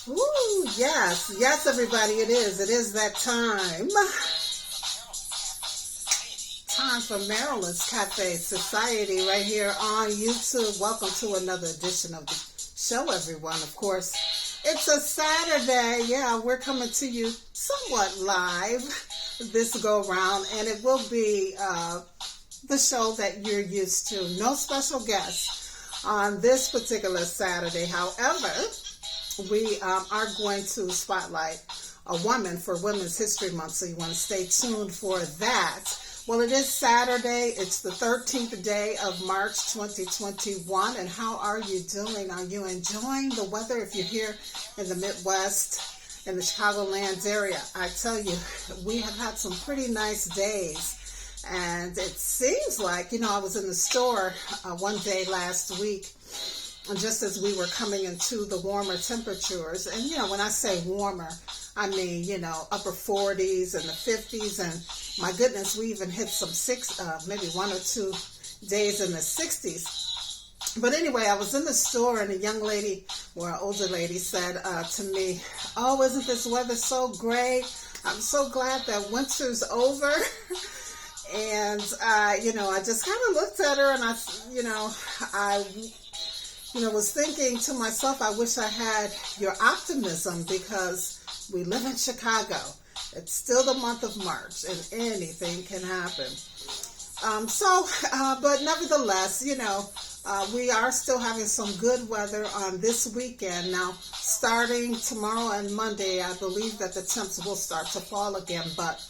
Ooh, yes, yes, everybody, it is. It is that time. Time for Marilyn's Cafe Society right here on YouTube. Welcome to another edition of the show, everyone. Of course, it's a Saturday. Yeah, we're coming to you somewhat live this go round, and it will be the show that you're used to. No special guests on this particular Saturday. However, we are going to spotlight a woman for Women's History Month, so you want to stay tuned for that. Well, it is Saturday. It's the 13th day of March 2021, and how are you doing? Are you enjoying the weather? If you're here in the Midwest, in the Chicagoland area, I tell you, we have had some pretty nice days, and it seems like, I was in the store one day last week, just as we were coming into the warmer temperatures. And, when I say warmer, I mean, upper 40s and the 50s. And my goodness, we even hit some maybe 1 or 2 days in the 60s. But anyway, I was in the store and a young lady, or an older lady, said to me, "Oh, isn't this weather so great? I'm so glad that winter's over." And, I just kind of looked at her and I was thinking to myself, I wish I had your optimism, because we live in Chicago. It's still the month of March and anything can happen. But nevertheless, we are still having some good weather on this weekend. Now, starting tomorrow and Monday, I believe that the temps will start to fall again, but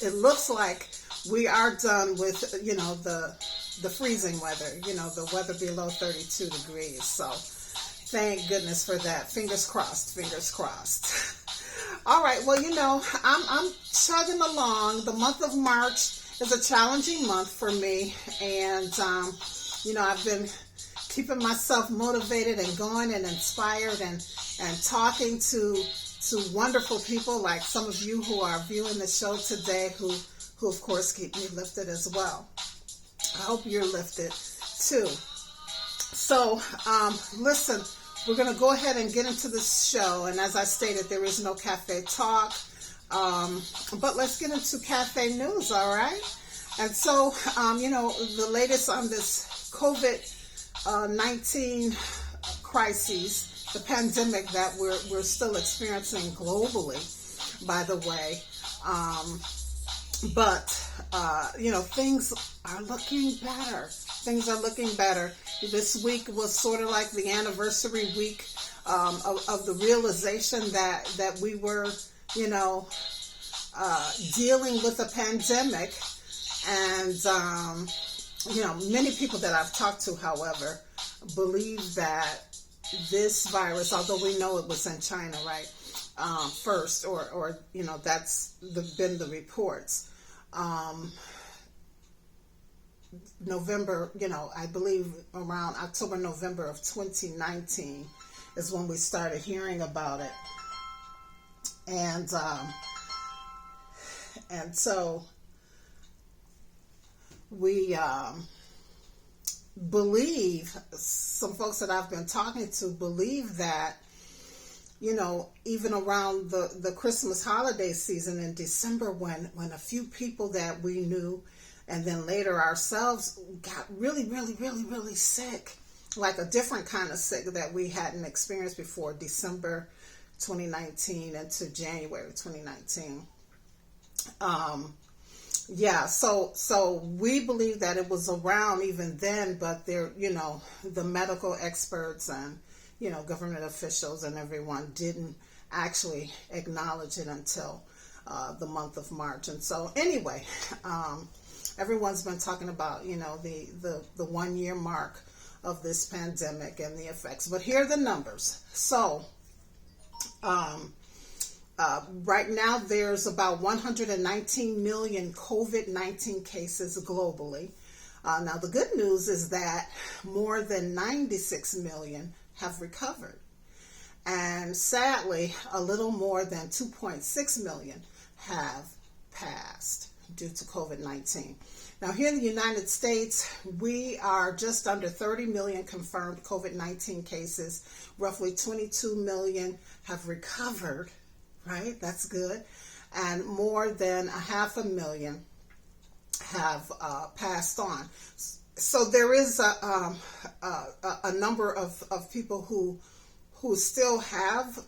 it looks like we are done with, the freezing weather, the weather below 32 degrees. So thank goodness for that. Fingers crossed, fingers crossed. All right. Well, I'm chugging along. The month of March is a challenging month for me. And, I've been keeping myself motivated and going and inspired and talking to wonderful people like some of you who are viewing the show today, who of course keep me lifted as well. I hope you're lifted too. So, listen, we're going to go ahead and get into this show. And as I stated, there is no cafe talk. But let's get into cafe news, all right? And so, the latest on this COVID-19 crisis, the pandemic that we're still experiencing globally, by the way. But things are looking better. Things are looking better. This week was sort of like the anniversary week of the realization that we were, dealing with a pandemic. And, many people that I've talked to, however, believe that this virus, although we know it was in China, right? First, or that's been the reports. November, I believe around October, November of 2019 is when we started hearing about it. And so we believe, some folks that I've been talking to believe that, even around the Christmas holiday season in December, when a few people that we knew and then later ourselves got really, really, really, really sick, like a different kind of sick that we hadn't experienced before, December 2019 into January 2019. So we believe that it was around even then, but there, the medical experts and, government officials and everyone didn't actually acknowledge it until the month of March. And so anyway, everyone's been talking about, the 1 year mark of this pandemic and the effects. But here are the numbers. So right now there's about 119 million COVID-19 cases globally. Now the good news is that more than 96 million have recovered. And sadly, a little more than 2.6 million have passed due to COVID-19. Now, here in the United States, we are just under 30 million confirmed COVID-19 cases. Roughly 22 million have recovered, right? That's good. And more than 500,000 have passed on. So there is a number of people who still have,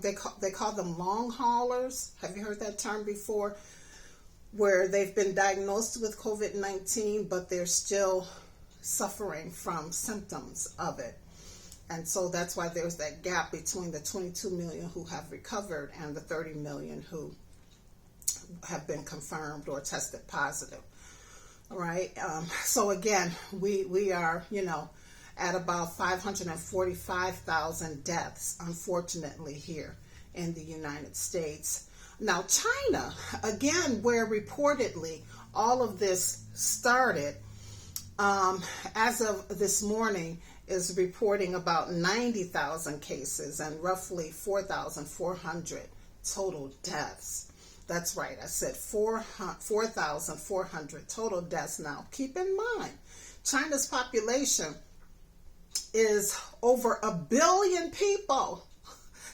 they call them long haulers. Have you heard that term before? Where they've been diagnosed with COVID-19, but they're still suffering from symptoms of it. And so that's why there's that gap between the 22 million who have recovered and the 30 million who have been confirmed or tested positive. All right. So again, we are, at about 545,000 deaths, unfortunately, here in the United States. Now, China, again, where reportedly all of this started, as of this morning, is reporting about 90,000 cases and roughly 4,400 total deaths. That's right, I said 4,400 total deaths. Now, keep in mind, China's population is over 1 billion people,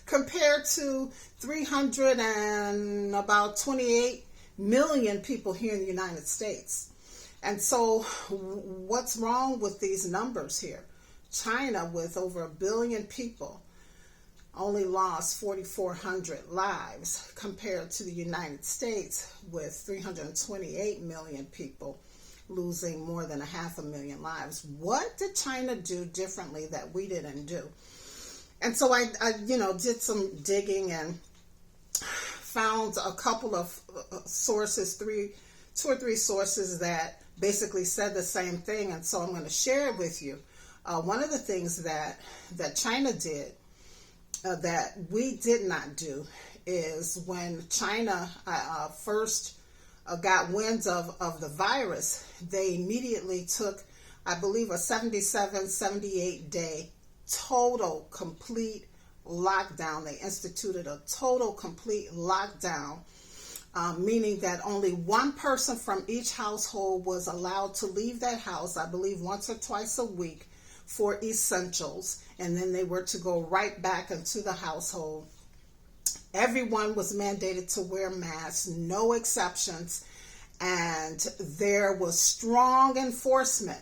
compared to 328 million people here in the United States. And so what's wrong with these numbers here? China, with over 1 billion people, only lost 4,400 lives compared to the United States with 328 million people losing more than 500,000 lives. What did China do differently that we didn't do? And so I did some digging and found a couple of sources, two or three sources that basically said the same thing. And so I'm going to share it with you. One of the things that China did that we did not do is when China first got wind of the virus, they immediately took, I believe, a 78 day total complete lockdown. They instituted a total complete lockdown, meaning that only one person from each household was allowed to leave that house, I believe once or twice a week, for essentials, and then they were to go right back into the household. Everyone was mandated to wear masks, no exceptions, and there was strong enforcement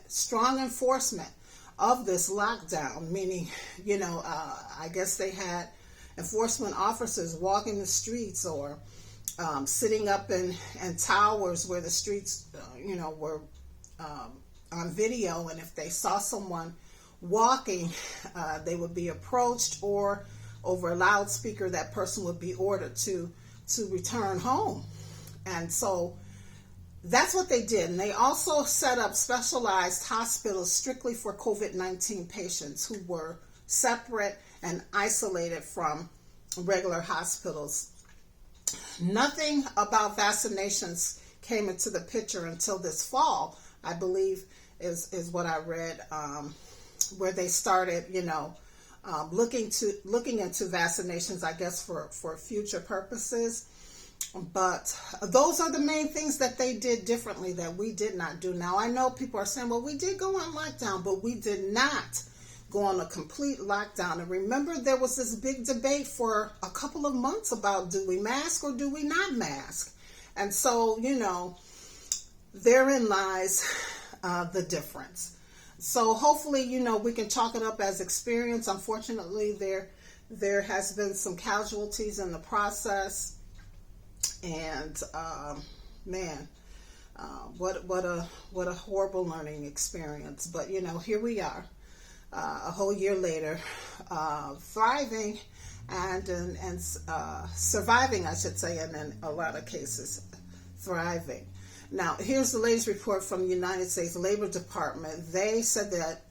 of this lockdown, meaning, I guess they had enforcement officers walking the streets or sitting up in towers where the streets, were on video, and if they saw someone walking, they would be approached, or over a loudspeaker, that person would be ordered to return home. And so that's what they did. And they also set up specialized hospitals strictly for COVID-19 patients who were separate and isolated from regular hospitals. Nothing about vaccinations came into the picture until this fall, I believe is what I read, where they started, looking into vaccinations, I guess, for future purposes. But those are the main things that they did differently that we did not do. Now, I know people are saying, well, we did go on lockdown, but we did not go on a complete lockdown. And remember, there was this big debate for a couple of months about, do we mask or do we not mask? And so, therein lies the difference. So hopefully, we can chalk it up as experience. Unfortunately, there has been some casualties in the process. And what a horrible learning experience. But here we are, a whole year later, thriving and surviving, I should say, and in a lot of cases, thriving. Now, here's the latest report from the United States Labor Department. They said that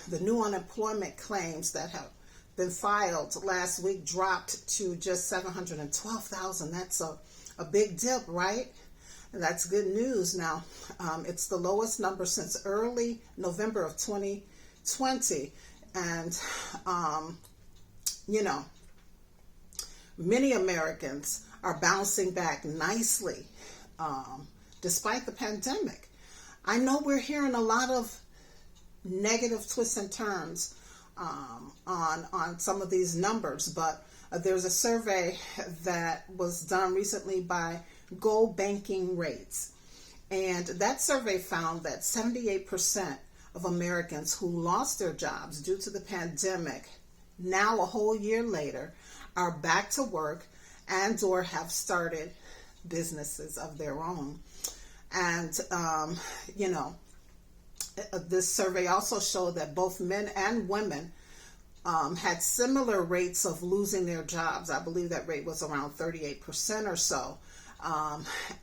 the new unemployment claims that have been filed last week dropped to just 712,000. That's a big dip, right? And that's good news. Now, it's the lowest number since early November of 2020. And, many Americans are bouncing back nicely despite the pandemic. I know we're hearing a lot of negative twists and turns on some of these numbers, but there's a survey that was done recently by Go Banking Rates, and that survey found that 78% of Americans who lost their jobs due to the pandemic, now a whole year later, are back to work and or have started businesses of their own. And this survey also showed that both men and women had similar rates of losing their jobs. I believe that rate was around 38% or so.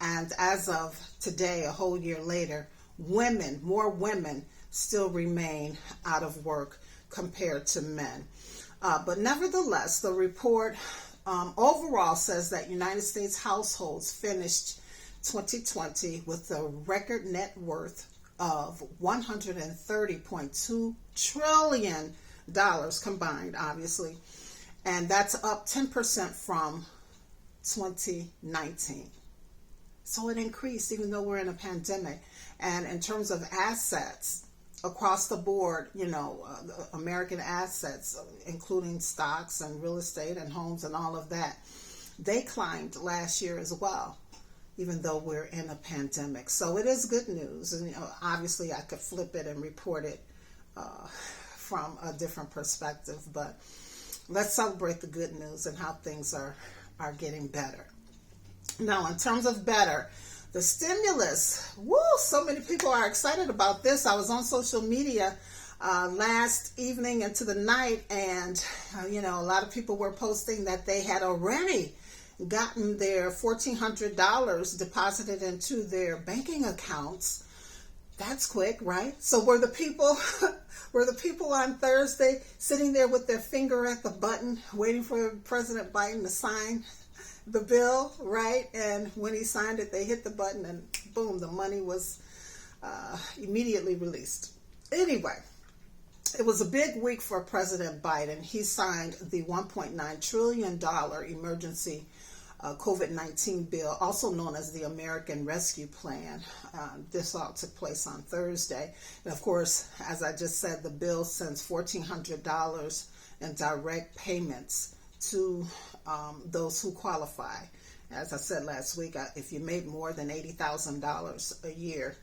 And as of today, a whole year later, more women still remain out of work compared to men. But nevertheless, the report overall says that United States households finished 2020 with a record net worth of $130.2 trillion combined, obviously, and that's up 10% from 2019. So it increased even though we're in a pandemic. And in terms of assets across the board, American assets, including stocks and real estate and homes and all of that, they climbed last year as well, even though we're in a pandemic. So it is good news. And obviously I could flip it and report it from a different perspective, but let's celebrate the good news and how things are getting better. Now, in terms of better, the stimulus, so many people are excited about this. I was on social media last evening into the night, and a lot of people were posting that they had already gotten their $1,400 deposited into their banking accounts. That's quick, right? So were the people on Thursday sitting there with their finger at the button waiting for President Biden to sign the bill, right? And when he signed it, they hit the button and boom, the money was immediately released. Anyway, it was a big week for President Biden. He signed the $1.9 trillion emergency COVID-19 bill, also known as the American Rescue Plan. This all took place on Thursday. And of course, as I just said, the bill sends $1,400 in direct payments to those who qualify. As I said last week, if you made more than $80,000 a year,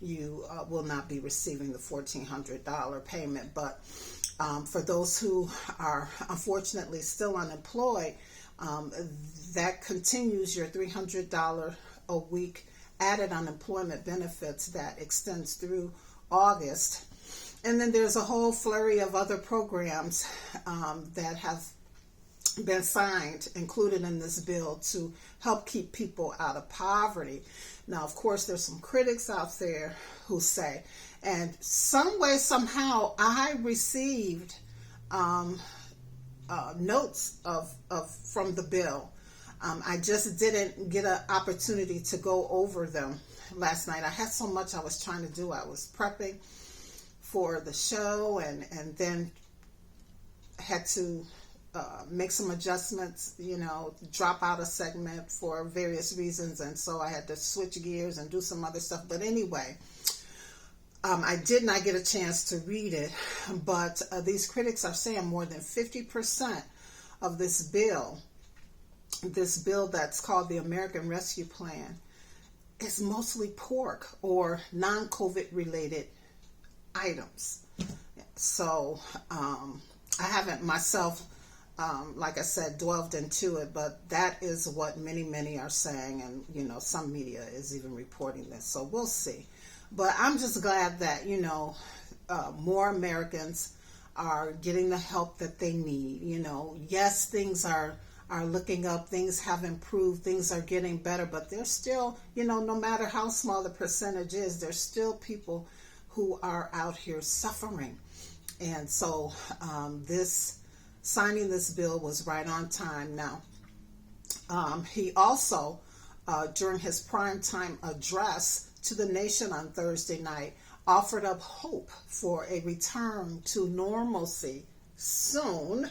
you will not be receiving the $1,400 payment. But for those who are unfortunately still unemployed, that continues your $300 a week added unemployment benefits that extends through August. And then there's a whole flurry of other programs that have been signed, included in this bill, to help keep people out of poverty. Now, of course, there's some critics out there who say, and some way, somehow, I received notes from the bill. I just didn't get an opportunity to go over them last night. I had so much I was trying to do. I was prepping for the show and then had to make some adjustments, drop out a segment for various reasons. And so I had to switch gears and do some other stuff. But anyway, I did not get a chance to read it, but these critics are saying more than 50% of this bill that's called the American Rescue Plan, is mostly pork or non-COVID related items. So I haven't myself, like I said, delved into it, but that is what many are saying, and some media is even reporting this. So we'll see. But I'm just glad that more Americans are getting the help that they need. Yes, things are looking up, things have improved, things are getting better, but there's still, no matter how small the percentage is, there's still people who are out here suffering. And so signing this bill was right on time. Now, he also, during his primetime address to the nation on Thursday night, offered up hope for a return to normalcy soon,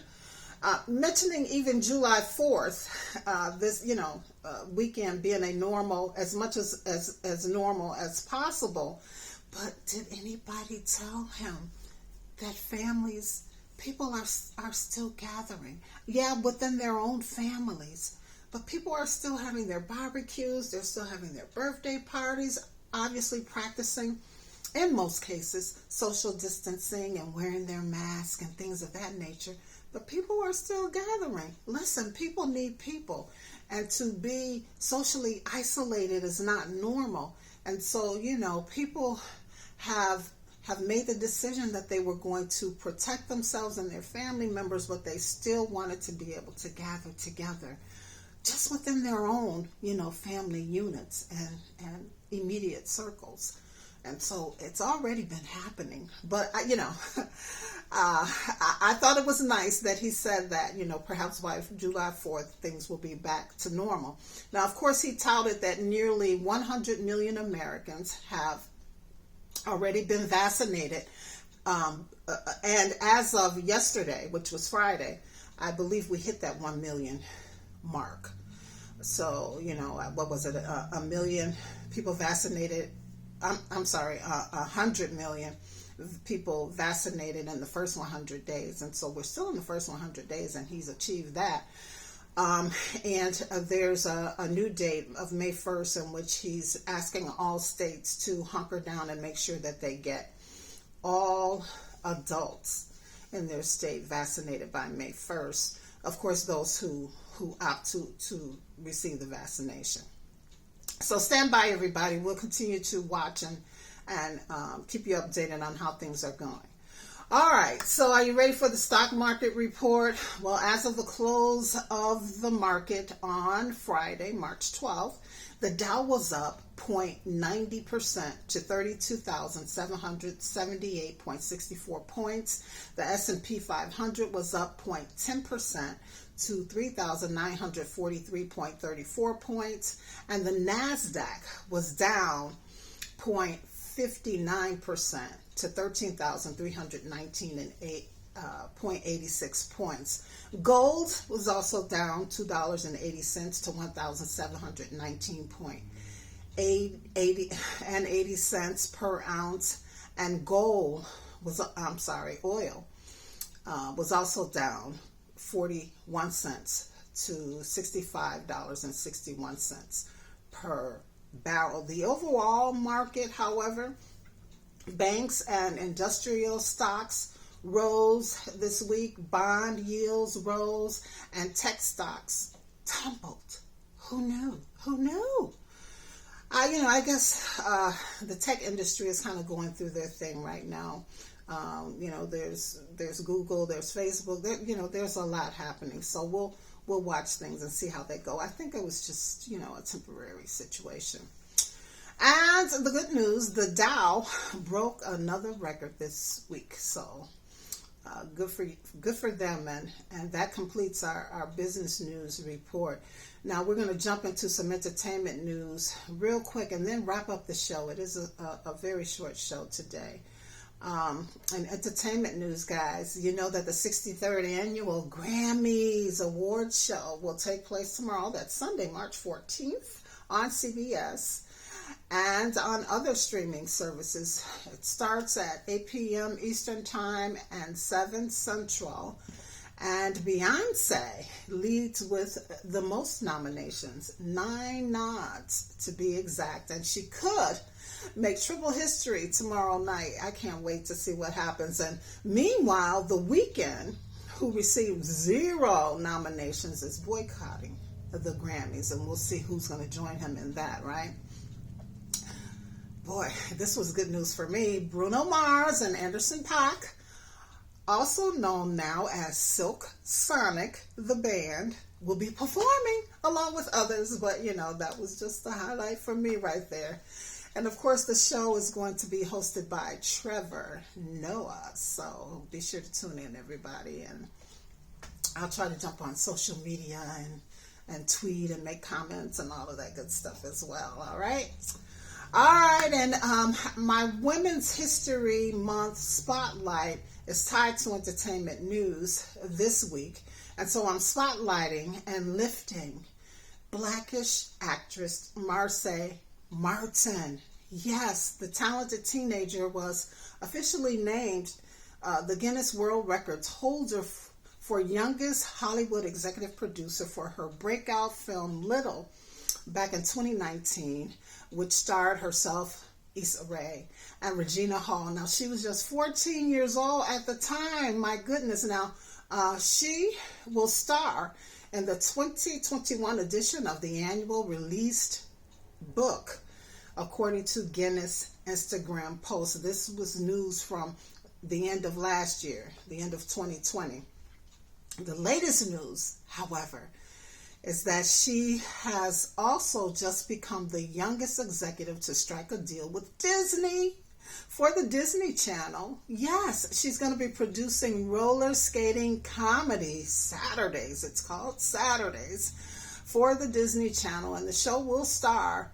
mentioning even July 4th, this weekend being a normal, as much as normal as possible. But did anybody tell him that people are still gathering? Yeah, within their own families. But people are still having their barbecues. They're still having their birthday parties, obviously practicing, in most cases, social distancing and wearing their mask and things of that nature. But people are still gathering. Listen, people need people. And to be socially isolated is not normal. And so, people have made the decision that they were going to protect themselves and their family members, but they still wanted to be able to gather together just within their own, family units and immediate circles. And so it's already been happening. But, I thought it was nice that he said that, perhaps by July 4th, things will be back to normal. Now, of course, he touted that nearly 100 million Americans have already been vaccinated. And as of yesterday, which was Friday, I believe we hit that 1 million mark. So, what was it? A million people vaccinated. I'm sorry, 100 million people vaccinated in the first 100 days. And so we're still in the first 100 days, and he's achieved that. And there's a new date of May 1st in which he's asking all states to hunker down and make sure that they get all adults in their state vaccinated by May 1st. Of course, those who opt to receive the vaccination. So stand by, everybody. We'll continue to watch and keep you updated on how things are going. All right, so are you ready for the stock market report? Well, as of the close of the market on Friday, March 12th, the Dow was up 0.90% to 32,778.64 points. The S&P 500 was up 0.10% to 3,943.34 points. And the NASDAQ was down 0.59% to 13,319.86 points. Gold was also down $2.80 to 1,719.80 per ounce, and oil was also down 41 cents to $65.61 per barrel. The overall market, however, banks and industrial stocks rose this week, bond yields rose, and tech stocks tumbled. Who knew? I guess the tech industry is kind of going through their thing right now. There's Google, there's Facebook, there's a lot happening. So we'll watch things and see how they go. I think it was just, a temporary situation. And the good news, the Dow broke another record this week. So good for them. And that completes our business news report. Now we're going to jump into some entertainment news real quick and then wrap up the show. It is a very short show today. And entertainment news, guys, you know that the 63rd annual Grammys award show will take place tomorrow. That's Sunday, March 14th on CBS and on other streaming services. It starts at 8 p.m. Eastern Time and 7 Central. And Beyonce leads with the most nominations, 9 nods to be exact. And she could make triple history tomorrow night. I can't wait to see what happens. And meanwhile, The Weeknd, who received 0 nominations, is boycotting the Grammys. And we'll see who's going to join him in that, right? Boy, this was good news for me. Bruno Mars and Anderson .Paak, also known now as Silk Sonic, the band, will be performing along with others. But, that was just the highlight for me right there. And, of course, the show is going to be hosted by Trevor Noah. So be sure to tune in, everybody. And I'll try to jump on social media and tweet and make comments and all of that good stuff as well. All right? All right, and my Women's History Month spotlight is tied to entertainment news this week. And so I'm spotlighting and lifting Blackish actress Marsai Martin. Yes, the talented teenager was officially named the Guinness World Records holder for youngest Hollywood executive producer for her breakout film Little back in 2019, which starred herself, Issa Rae, and Regina Hall. Now, she was just 14 years old at the time. My goodness. Now, she will star in the 2021 edition of the annual released book, according to Guinness Instagram post. This was news from the end of last year, the end of 2020. The latest news, however, is that she has also just become the youngest executive to strike a deal with Disney for the Disney Channel. Yes, she's going to be producing roller skating comedy Saturdays. It's called Saturdays for the Disney Channel, and the show will star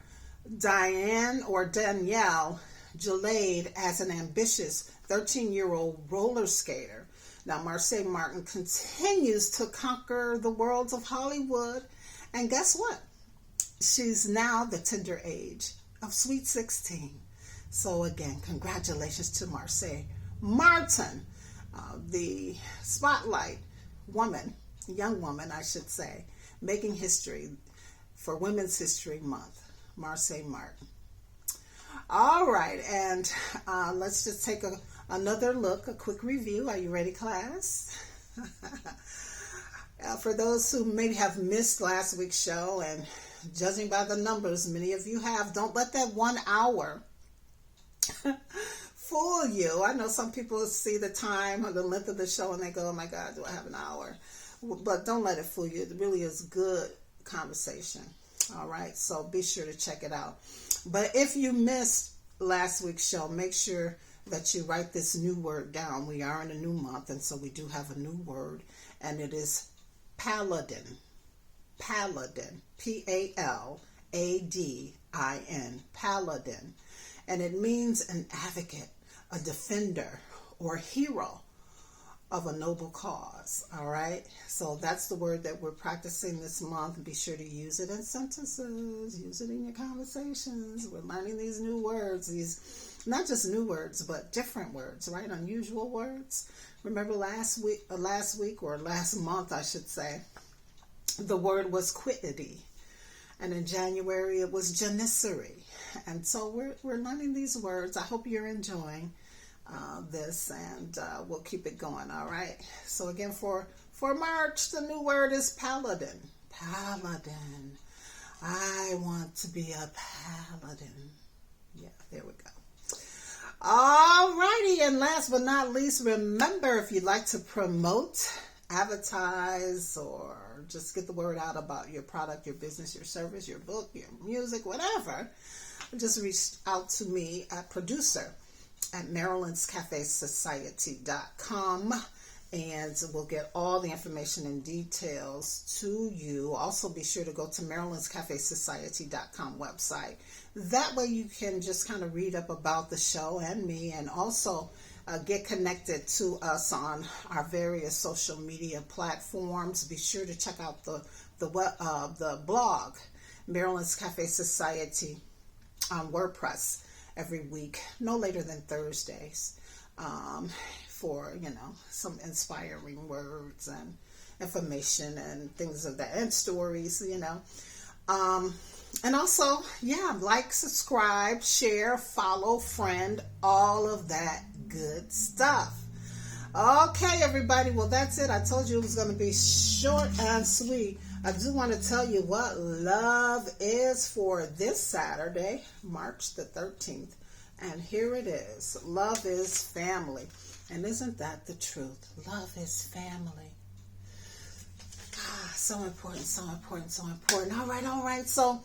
Danielle Jolade as an ambitious 13-year-old roller skater. Now, Marsai Martin continues to conquer the worlds of Hollywood, and guess what? She's now the tender age of sweet 16. So again, congratulations to Marsai Martin, the spotlight woman, young woman, I should say, making history for Women's History Month. Marsai Martin. All right, and let's just take another look, a quick review. Are you ready, class? For those who maybe have missed last week's show, and judging by the numbers, many of you have, don't let that 1 hour fool you. I know some people see the time or the length of the show and they go, oh my God, do I have an hour? But don't let it fool you. It really is good conversation. All right, so be sure to check it out. But if you missed last week's show, make sure that you write this new word down. We are in a new month, and so we do have a new word, and it is paladin. Paladin. P-A-L-A-D-I-N. Paladin. And it means an advocate, a defender, or hero of a noble cause. All right, so that's the word that we're practicing this month. Be sure to use it in sentences, use it in your conversations. We're learning these new words, these not just new words, but different words, right? Unusual words. Remember last week or last month, I should say, the word was quiddity, and in January it was janissary. And so we're learning these words. I hope you're enjoying this, and we'll keep it going. All right, so again, for March, the new word is paladin. Paladin. I want to be a paladin. Yeah, there we go. All righty, and last but not least, remember, if you'd like to promote, advertise, or just get the word out about your product, your business, your service, your book, your music, whatever, just reach out to me at producer at marilynscafesociety.com, and we'll get all the information and details to you. Also, be sure to go to marilynscafesociety.com website. That way you can just kind of read up about the show and me, and also get connected to us on our various social media platforms. Be sure to check out the blog, Marilyn's Cafe Society, on WordPress every week, no later than Thursdays, for, some inspiring words and information and things of that, and stories, and also, like, subscribe, share, follow, friend, all of that good stuff. Okay, everybody, well, that's it. I told you it was going to be short and sweet. I do want to tell you what love is for this Saturday, March the 13th. And here it is. Love is family. And isn't that the truth? Love is family. So important, so important, so important. All right. So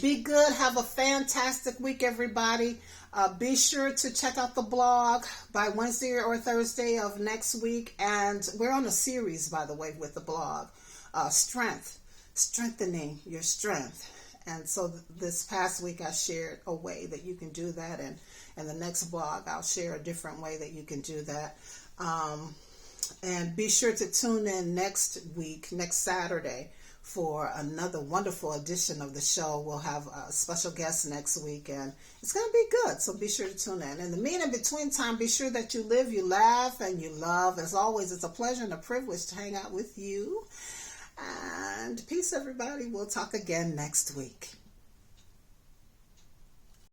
be good. Have a fantastic week, everybody. Be sure to check out the blog by Wednesday or Thursday of next week. And we're on a series, by the way, with the blog. Strengthening your strength. And so this past week I shared a way that you can do that, and the next blog I'll share a different way that you can do that. And be sure to tune in next week, next Saturday, for another wonderful edition of the show. We'll have a special guest next week, and it's going to be good, so be sure to tune in. In the between time, be sure that you live, you laugh, and you love. As always, it's a pleasure and a privilege to hang out with you. And peace, everybody. We'll talk again next week.